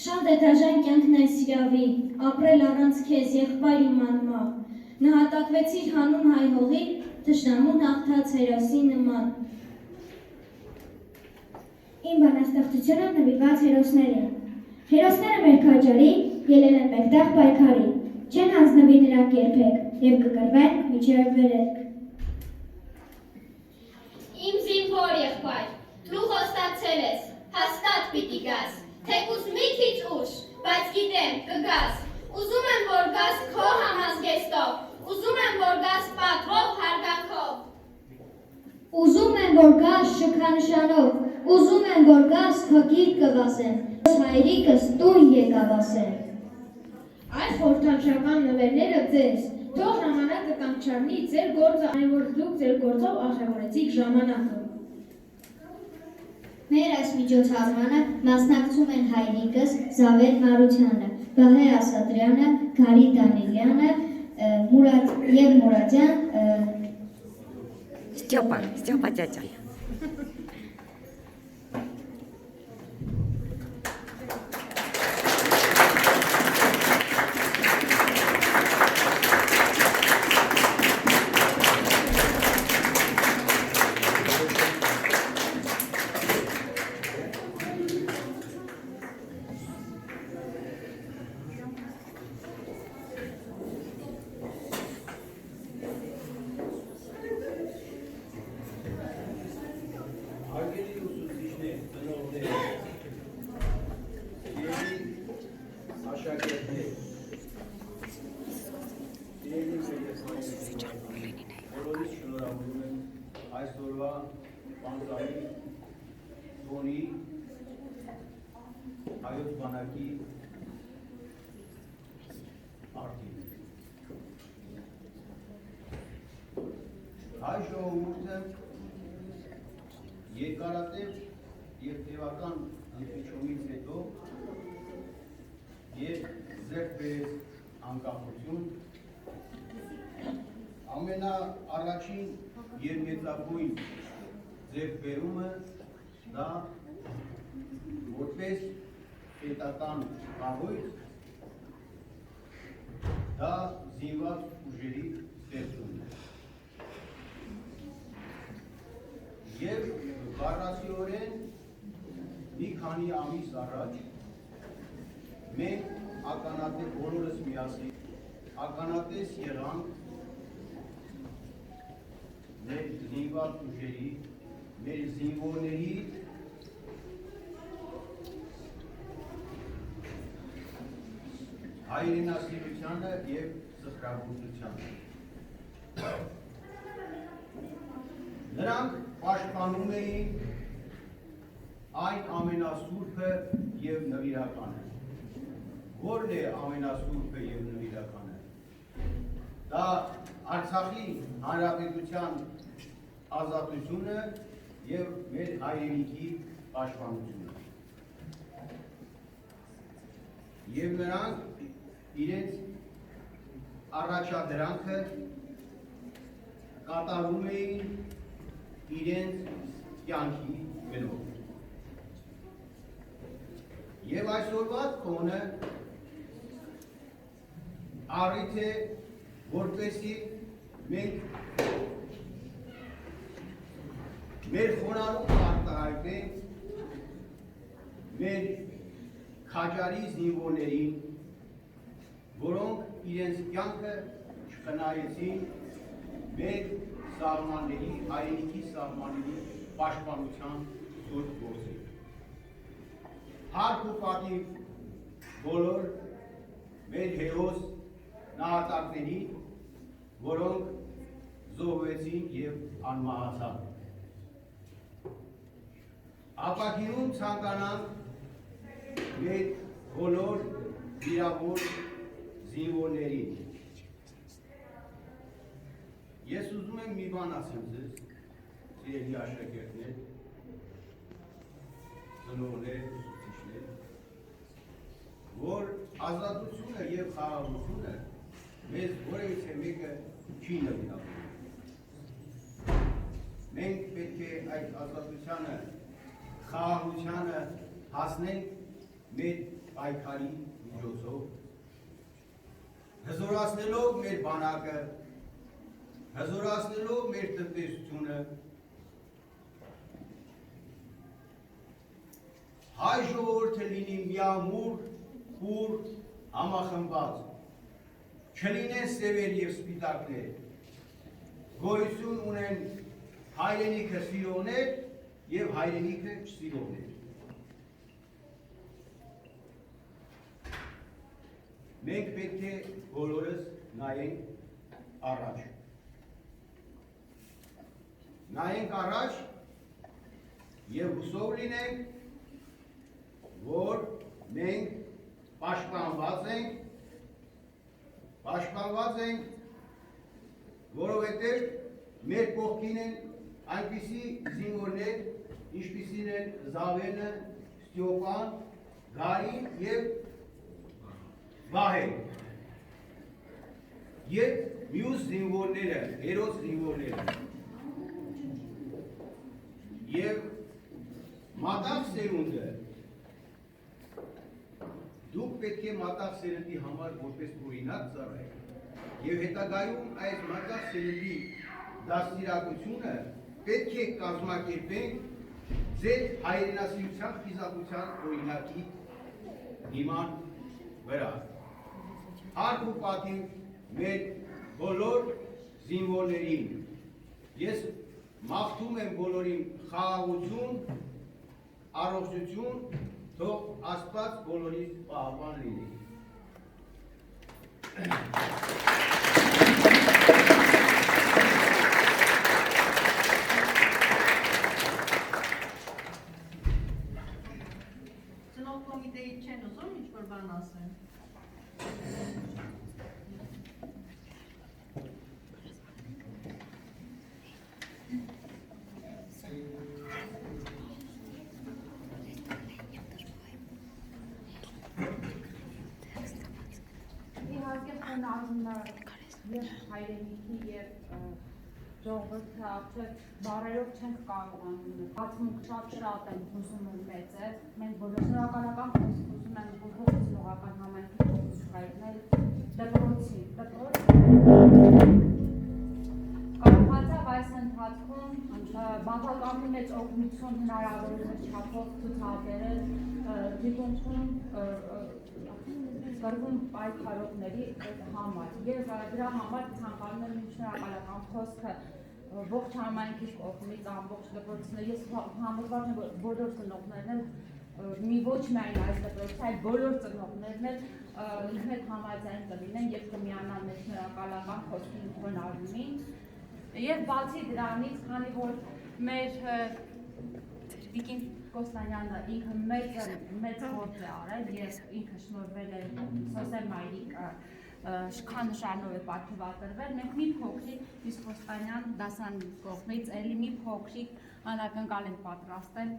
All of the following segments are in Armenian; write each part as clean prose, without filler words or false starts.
Շատ է դաժան կյանքն այս իրավի, ապրել առանց քեզ եղբայր իմ անմահ, նահատակվեցիր հանուն հայհողի, թշնամուն հաղթած հերոսի նման։ Իմ բանաստեղծությունը նվիրված հերոսներին։ Հերոսները մեր քաջարի ելել են մեկտեղ պայքարի, չեն հանձնվի նրանք երբեք և կկրվեն մինչև վերելք։ Իմ զինվոր եղբայր, դու խոստացել ես, հաստատ պիտի գաս, թեկուզ մի քիչ ուշ, բայց գիտեմ կգաս, ուզում եմ որ գաս քո համազգեստով, ուզում եմ որ գաս պատվով հարգանքով։ Ուզում եմ որ գաս շքանշանով, ուզում եմ որ գաս քո գիրք կվասեմ, հայրիկս տուն եկավ ասեմ։ Այս խորհրդանշական նվերները ձեզ, թող ժամանակը կանչառնի ձեր գործը, այն որ դուք ձեր գործով արժևորեցիք ժամանակը։ Մեր այս միջոցառմանը մասնակցում են հայրիկս Զավեթ Մարությանը, Վահե Ասատրյանը, Գարի Դանիլյանը և Մուրադյան Ստյոպա ճաճա։ Այսօրվա պանծալի տոնի հայոց բանակի արդին։ Հայ ժողովուրդը երկարատև և տևական ընդմիջումից հետո և ձեռք բերեց անկախություն, ամենաառաջին և մեծագույն ձեռքբերումը դա որպես պետական կառույց դա զինված ուժերի ստեղծումն է։ Եվ բառացիորեն մի քանի ամիս առաջ մենք ականատես բոլորս միասին ականատես եղանք մեր զինված ուժերի, մեր զինվորների հայրենասիրությանը և սխրագործությանը։ Նրանք պաշտպանում էին այն ամենասուրբը և նվիրականը։ Որն է ամենասուրբը և նվիրականը։ Դա Արցախի հանրապետության ազատությունը եւ մեր հայրենիքի պաշտպանությունը։ Եվ նրանք իրենց առաջադրանքը կատարում էին իրենց կյանքի գնով։ Եվ այսօրվա տոնը առիթ է, որպեսզի մենք մեր խոնարհում արտահայտենք մեր քաջարի զինվորներին, որոնք իրենց կյանքը չխնայեցին մեր սահմանների, հայրենիքի սահմանների պաշտպանության զորք գործին։ Հարկ ու պատիվ բոլոր մեր հերոս նահատակներին, որոնք զոհվեցին եւ անմահացան։ Ապակինում ցանկանանք մեր բոլոր վիրավոր զինվորներին։ Ես ուզում եմ մի բան ասեմ ձեզ, սիրելի աշակերտներ, ծնողներ, ուսուցիչներ, որ ազատությունը եւ խաղաղությունը մեզ որևիցե մեկը չի նվիրավորում։ Մենք պետք է այդ ազատությանը, խաղաղությանը հասնենք մեր պայքարի միջոցով, հզորացնելով մեր բանակը, հզորացնելով մեր տնտեսությունը, հայ ժողովուրդը լինի միամուռ, խուռ, համախմբած, չլինեն սևեր եւ սպիտակներ, գոյություն ունեն հայրենիքը սիրողներ եւ հայրենիքը չսիրողներ։ Մենք պետք է բոլորս նայենք առաջ։ Նայենք առաջ եւ հուսով լինենք, որ մենք պաշտպանված ենք, որովհետև մեր կողքին են այնպիսի զինվորներ, ինչպիսին են Զավենը, Ստյոպան, Գարին եւ Վահեն։ Եվ մյուս զինվորները, հերոս զինվորները։ Եվ մատաղ սերունդը, դուք պետք է մատաղ սերնդի համար որպես օրինակ ծառայեք եւ հետագայում այս մատաղ սերնդի դաստիարակությունը պետք է կազմակերպենք ձեր հայրենասիրության խիզախության օրինակի հիման վրա։ Հարկ ու պատիվ մեր բոլոր զինվորներին, ես մաղթում եմ բոլորին խաղաղություն, առողջություն, թող Աստված բոլորիս պահապան լինի։ Ծնող կոմիտեի չեն ուզում ինչ-որ բան ասեն։ Իհարկե խոնարհումն եւ հայրենիքի եւ ժողովրդի առջեւ բարերով չենք կարողանում։ Հացմունք շատ են հուսում ու մեծ է։ Մենք բոլոր շնորհակալական խոսք ուզում ենք բողոքի զինվորական համայնքի կողմից հայտնել դպրոցի։ Կարողացավ այս ընթացքում բավականին մեծ օգնություն հնարավորինս չափով ցուցաբերել դիտունքում գրվում պայքարողների համար եւ դրա համար ցանկանում եմ շնորհակալական խոսքը ողջ համայնքի կողմից ամբողջ դպրոցների ես համոզված եմ որ բոլոր ծնողներն էլ մի ոչ միայն այս դպրոցի այլ բոլոր ծնողներն էլ ինձ հետ համաձայն կլինեն եւ կմիանան մեր շնորհակալական խոսքի խոնարհումին եւ բացի դրանից քանի որ մեր Վիկին Կոստանյանը ինքը մեծ գործ է արել եւ ինքը շնորհվել է Սոսեր Մայրիկ շքանշանով է պատկերված։ Մենք մի փոքրիկ Իսկոստանյան դասարանի կողմից էլի մի փոքրիկ անակնկալ ենք պատրաստել։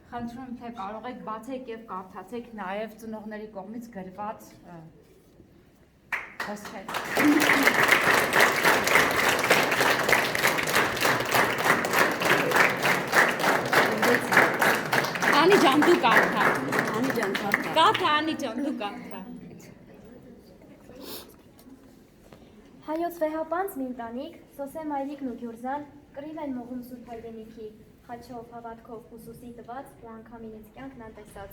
Խնդրում թե կարող եք բացեք եւ կարդացեք նաեւ ծնողների կողմից գրված խոսքեր։ Անի ջան դու կարդա։ Անի ջան կարդա։ Կարդա Անի ջան դու կարդա։ Հայոց վեհապանց մի ընտանիք, Սոսե Մայրիկն ու Գյուրզան կռիվ են մողում Սուրբ Հայրենիքի, խաչով, հավատքով, ուսուսի տված ու անգամին ինձ կյանքն անտեսած։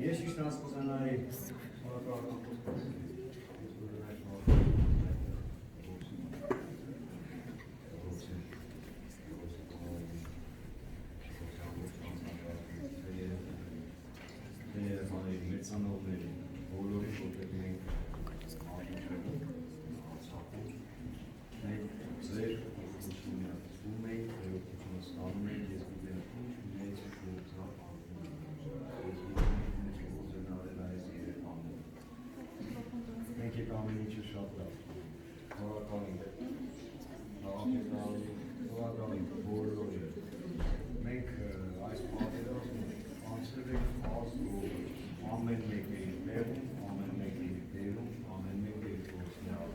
Ես իշտ ասկոզանայի մեծանողների բոլորի շոթեք մենք մենք ձեր ուսումնասիրում ենք, վերօրությունը ստանում ենք, ես գիտեմ մեծ շոթա մենք եք ամեն ինչը շատ լավ, խորակալ ենք, խորակալ ենք բոլորի, մենք այս պատերով անցել ենք ազգով, ամեն մեկը իր բերում, ամեն մեկը իր բերում, ամեն մեկը իր գործնյալ,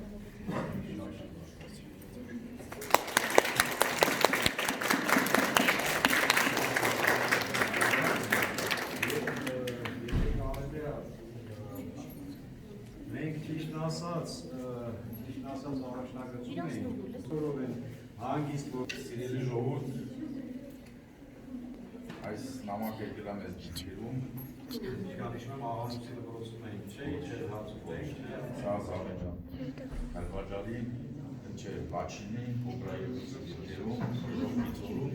մենք ճիշտ ասած առաջնագծում ենք, որով են հանգիստ որ սիրելի ժողովուրդ այս նամակը եկել է մեզ դիպիրում Իրանիշում եմ աղանուսի դպրոցում ենք, չէ, հացում ենք, Սա Զավեջան, Ալվաջալի, չէ, Բաչինի, Պոպրայի դերում, Ժողովիցորում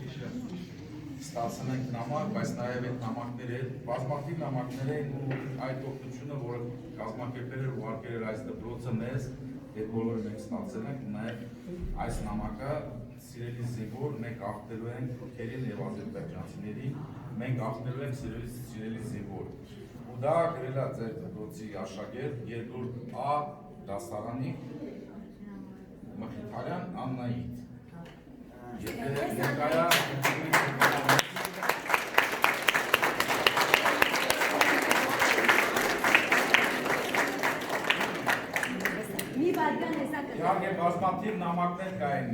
ստացել ենք նամակ, բայց նաև այդ նամակները, բազմաթիվ նամակներ են ու այդ օգնությունը, որը կազմակերպել էր ուղարկել էր այս դպրոցը մեզ, այդ բոլորը մենք ստացել ենք, նաև այս նամակը սիրելի զինվոր մենք աղբելու ենք թուրքերին և ադրբեջանցիներին, մենք աղբելու ենք սիրելի զինվոր։ Ու դա գրել է ձեր դպրոցի աշակերտ երկրորդ A դասարանի Մխիթարյան Աննայիթ։ Իհարկե բազմաթիվ նամակներ կային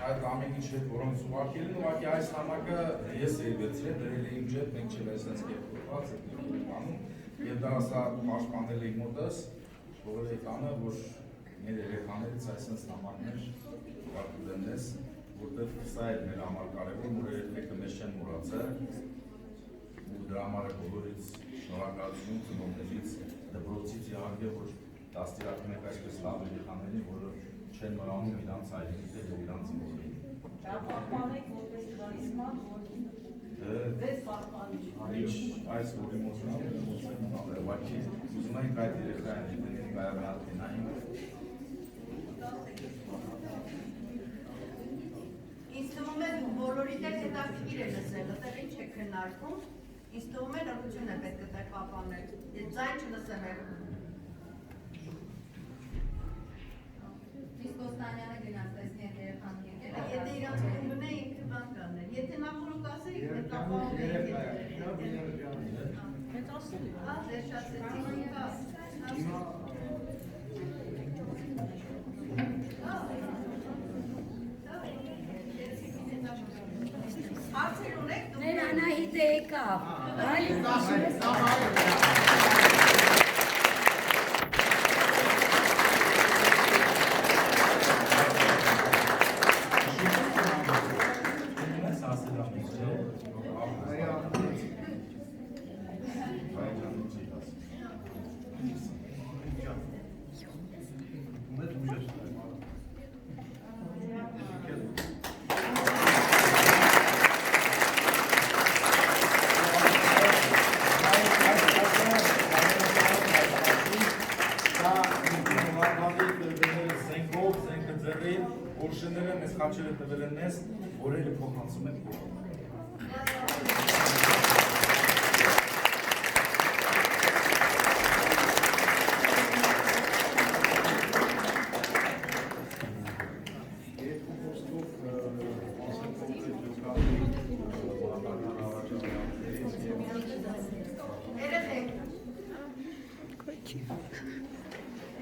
այդ ամեն ինչ հետ, որոնց ուղարկել են, ուղղակի այս նամակը ես էի վերցրել, դրել էի իմ ջեբ, մենք չէ այսպես կերպված անում, եւ դա ասա պաշտպանել էի մոտս, թողել էի տանը, որ մեր երեխաներից այսպես նամակներ ուղարկել ես, որտեղ սա է մեր համար կարևոր, որ երեխեքը մեզ չեն մոռացել, ու դրա համար է բոլորից շնորհակալություն ծնողներից, դպրոցից իհարկե, որ դաստիարակում եք այսպես լավ երեխաներին, որը չեն մոռանում իրանց հայրենիքը եւ իրանց ինքնին։ Պահպանեք որպես քարիզմատ, որ դες պահպանիչ։ Ինչ այս որի մոծնալ, ուղղակի ուզում ենք այդ երեխաներին կայարնային։ Ինձ թվում է բոլորիդ էլ հետաքրքիր է լսել, այդտեղ ինչ է քննարկում։ Ինձ թվում է լրություն է պետք է տեղ պահպանել։ Ես ձայն չլսել եմ։ Իսկոստանյանը գնաց տեսնի այդ երեխան եկել։ Եթե իրանց քննուն է ինքը բան կաններ։ Եթե նա խորոք ասեիք, հետ ապահով է Հետ ասել է։ Հա, դեր շացեցի կա։ Հարցեր ունեք դուք։ Մեր Անահիտը եկավ։ ինքը տվել են մեզ, որերը փոխանցում են։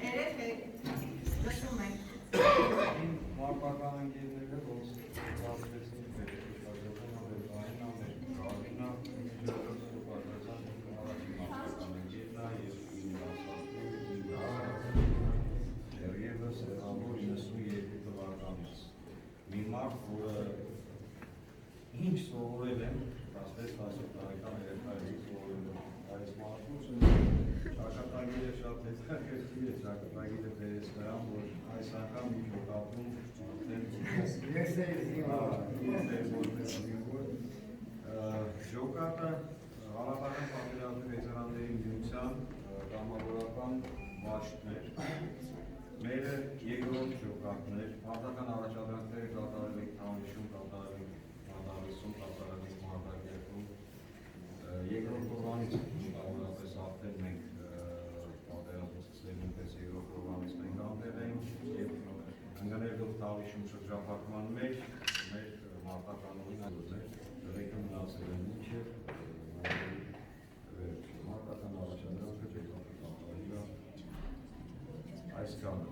Երեխեք, լսում ենք։ Մարտական ընկերները ոնց ծառայեցին վերջին ամեն ամենը պատասխան առաջին մարտական ընկերնա եւ դեռևս ամբողջ 92 թվականից մի մարդ, որը ինչ սովորել եմ 16-17 տարեկան երեխայից սովորել եմ այս մարդուց Շակատագիրը շատ հետաքրքիր է, շակատագիրը բերեց նրան, որ այս անգամ մի ջոկատում ջոկատը Ղարաբաղյան պատերազմի վետերանների միության կամավորական վաշտն էր, մերը երկրորդ ջոկատն էր, մարդական առաջադրանքները կատարել ենք Թավիշում, կատարել ենք Մարտավիսում, կատարել ենք Մարտակերտում, երկրորդ օրվանից մոտավորապես արդեն մենք պատերազմից երկրորդ օրվանից մենք անտեղ էինք եւ ընկներելով Թավիշում շրջափակման մեջ մեր մարտականորեն այդուր դրեկը մնացել են մինչև մարտական առաջադրանքը ջոկատը կատարել այսքանը